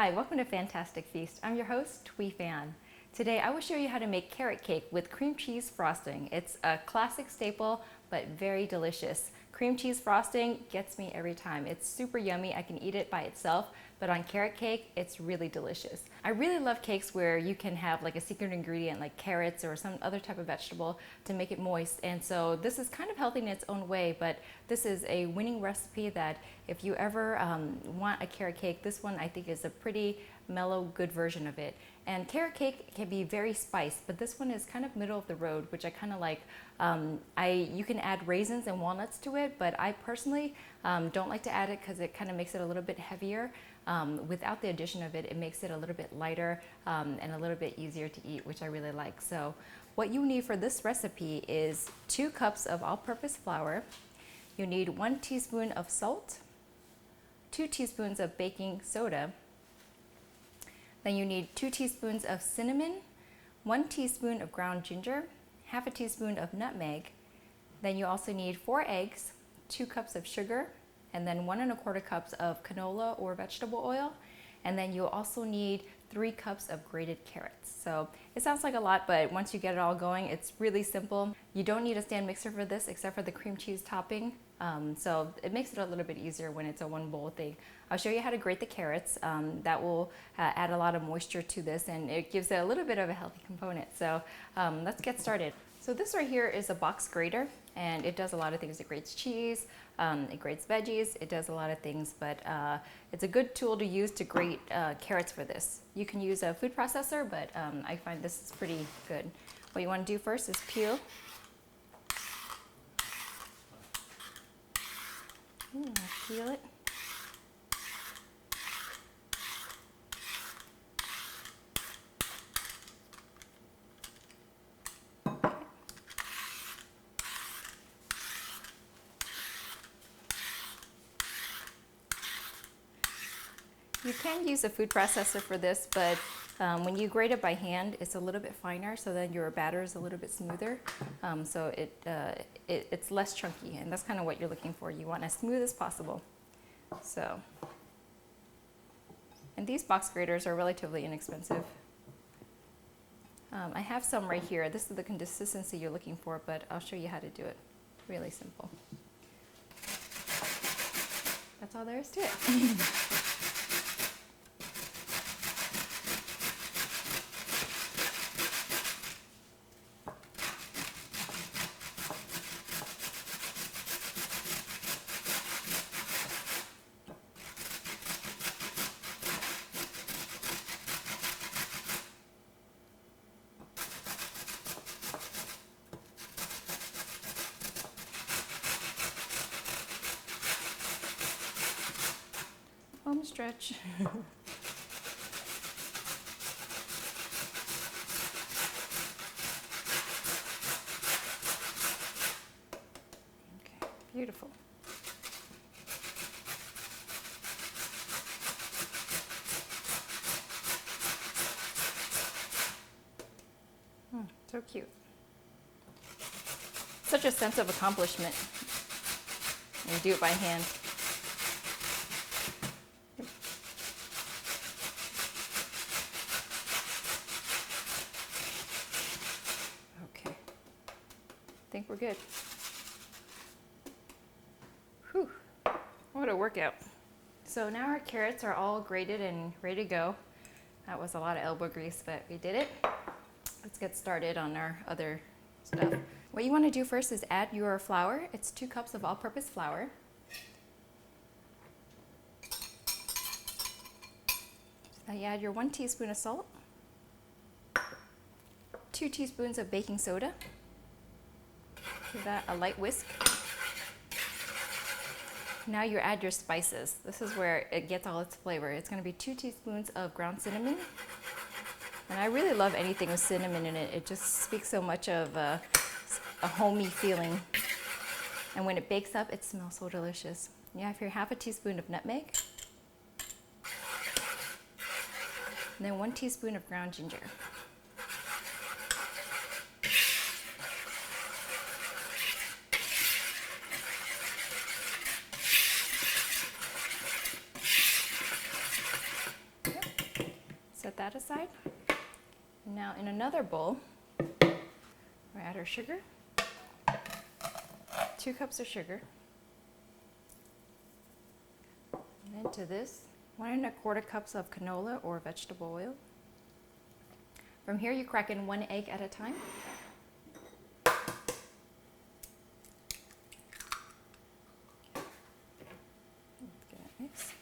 Hi, welcome to Phantastic Feast. I'm your host, Thuy Phan. Today I will show you how to make carrot cake with cream cheese frosting. It's a classic staple, but very delicious. Cream cheese frosting gets me every time. It's super yummy. I can eat it by itself, but on carrot cake, it's really delicious. I really love cakes where you can have like a secret ingredient like carrots or some other type of vegetable to make it moist. And so this is kind of healthy in its own way, but this is a winning recipe that if you ever want a carrot cake, this one I think is a pretty mellow, good version of it. And carrot cake can be very spiced, but this one is kind of middle of the road, which I kind of like. You can add raisins and walnuts to it, but I personally don't like to add it because it kind of makes it a little bit heavier. Without the addition of it, it makes it a little bit lighter and a little bit easier to eat, which I really like. So what you need for this recipe is 2 cups of all-purpose flour. You need 1 teaspoon of salt, 2 teaspoons of baking soda. Then you need 2 teaspoons of cinnamon, 1 teaspoon of ground ginger, half a teaspoon of nutmeg. Then you also need 4 eggs, 2 cups of sugar, and then 1 1/4 cups of canola or vegetable oil. And then you'll also need 3 cups of grated carrots. So it sounds like a lot, but once you get it all going, it's really simple. You don't need a stand mixer for this except for the cream cheese topping. So it makes it a little bit easier when it's a one bowl thing. I'll show you how to grate the carrots. That will add a lot of moisture to this, and it gives it a little bit of a healthy component. So let's get started. So this right here is a box grater, and it does a lot of things. It grates cheese, it grates veggies, it does a lot of things, but it's a good tool to use to grate carrots for this. You can use a food processor, but I find this is pretty good. What you want to do first is peel. Peel it. You can use a food processor for this, but when you grate it by hand, it's a little bit finer, so then your batter is a little bit smoother. So it's less chunky, and that's kind of what you're looking for. You want as smooth as possible. So, and these box graters are relatively inexpensive. I have some right here. This is the consistency you're looking for, but I'll show you how to do it. Really simple. That's all there is to it. Home stretch. Okay, beautiful. So cute. Such a sense of accomplishment when you do it by hand. Okay, I think we're good. Whew, what a workout. So now our carrots are all grated and ready to go. That was a lot of elbow grease, but we did it. Let's get started on our other stuff. What you want to do first is add your flour. It's 2 cups of all-purpose flour. Now you add your 1 teaspoon of salt, 2 teaspoons of baking soda. Give that a light whisk. Now you add your spices. This is where it gets all its flavor. It's going to be 2 teaspoons of ground cinnamon. And I really love anything with cinnamon in it. It just speaks so much of a homey feeling. And when it bakes up, it smells so delicious. You have here half a teaspoon of nutmeg. And then 1 teaspoon of ground ginger. Yep. Now in another bowl, we add our sugar, 2 cups of sugar. And into this, 1 1/4 cups of canola or vegetable oil. From here, you crack in 1 egg at a time. Get it mixed.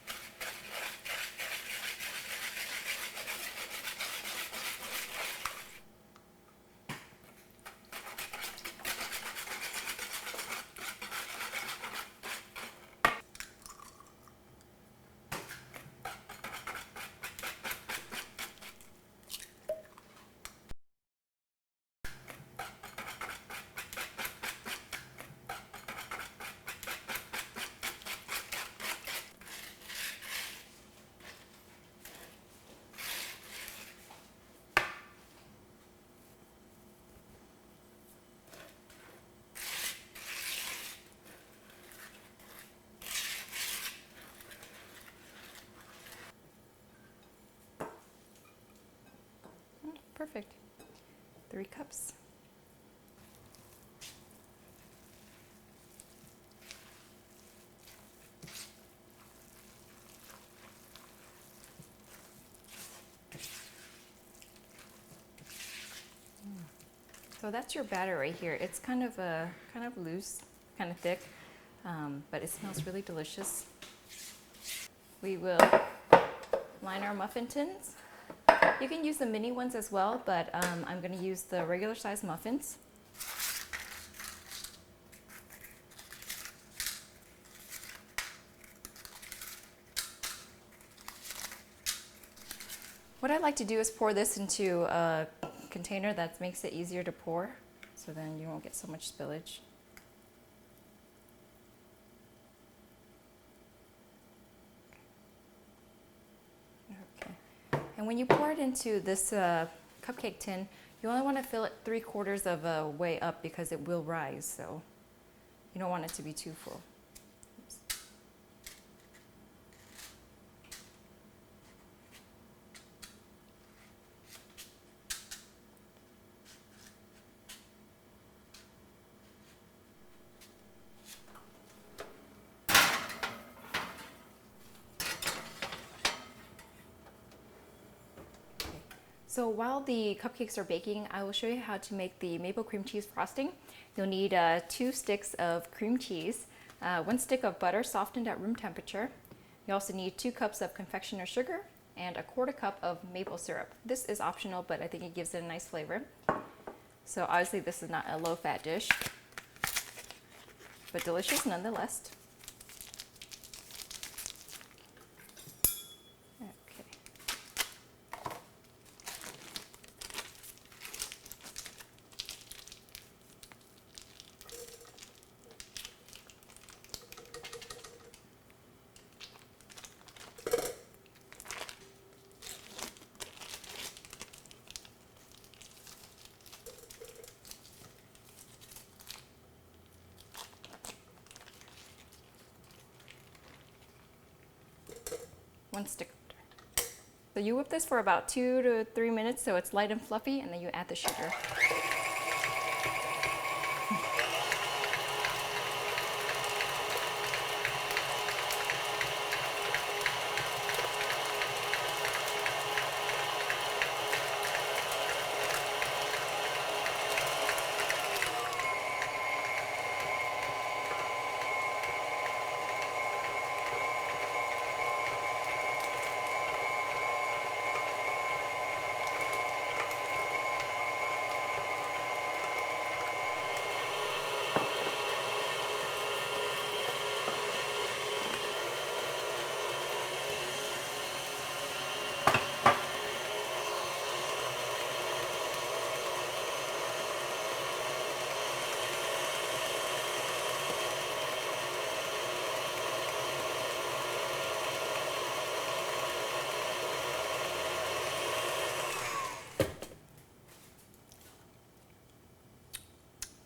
Perfect. 3 cups. So that's your batter right here. It's kind of loose, kind of thick, but it smells really delicious. We will line our muffin tins. You can use the mini ones as well, but I'm going to use the regular size muffins. What I like to do is pour this into a container that makes it easier to pour, so then you won't get so much spillage. And when you pour it into this cupcake tin, you only want to fill it 3/4 of a way up because it will rise, so you don't want it to be too full. Oops. So while the cupcakes are baking, I will show you how to make the maple cream cheese frosting. You'll need 2 sticks of cream cheese, 1 stick of butter softened at room temperature. You also need 2 cups of confectioner's sugar and 1/4 cup of maple syrup. This is optional, but I think it gives it a nice flavor. So obviously this is not a low-fat dish, but delicious nonetheless. One stick of butter. So you whip this for about 2 to 3 minutes so it's light and fluffy, and then you add the sugar.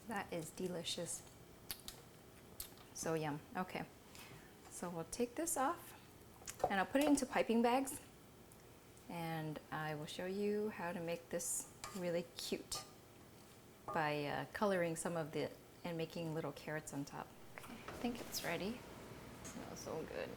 That is delicious. So yum. Okay. So we'll take this off and I'll put it into piping bags. And I will show you how to make this really cute by coloring some of the and making little carrots on top. Okay, I think it's ready. It smells so good.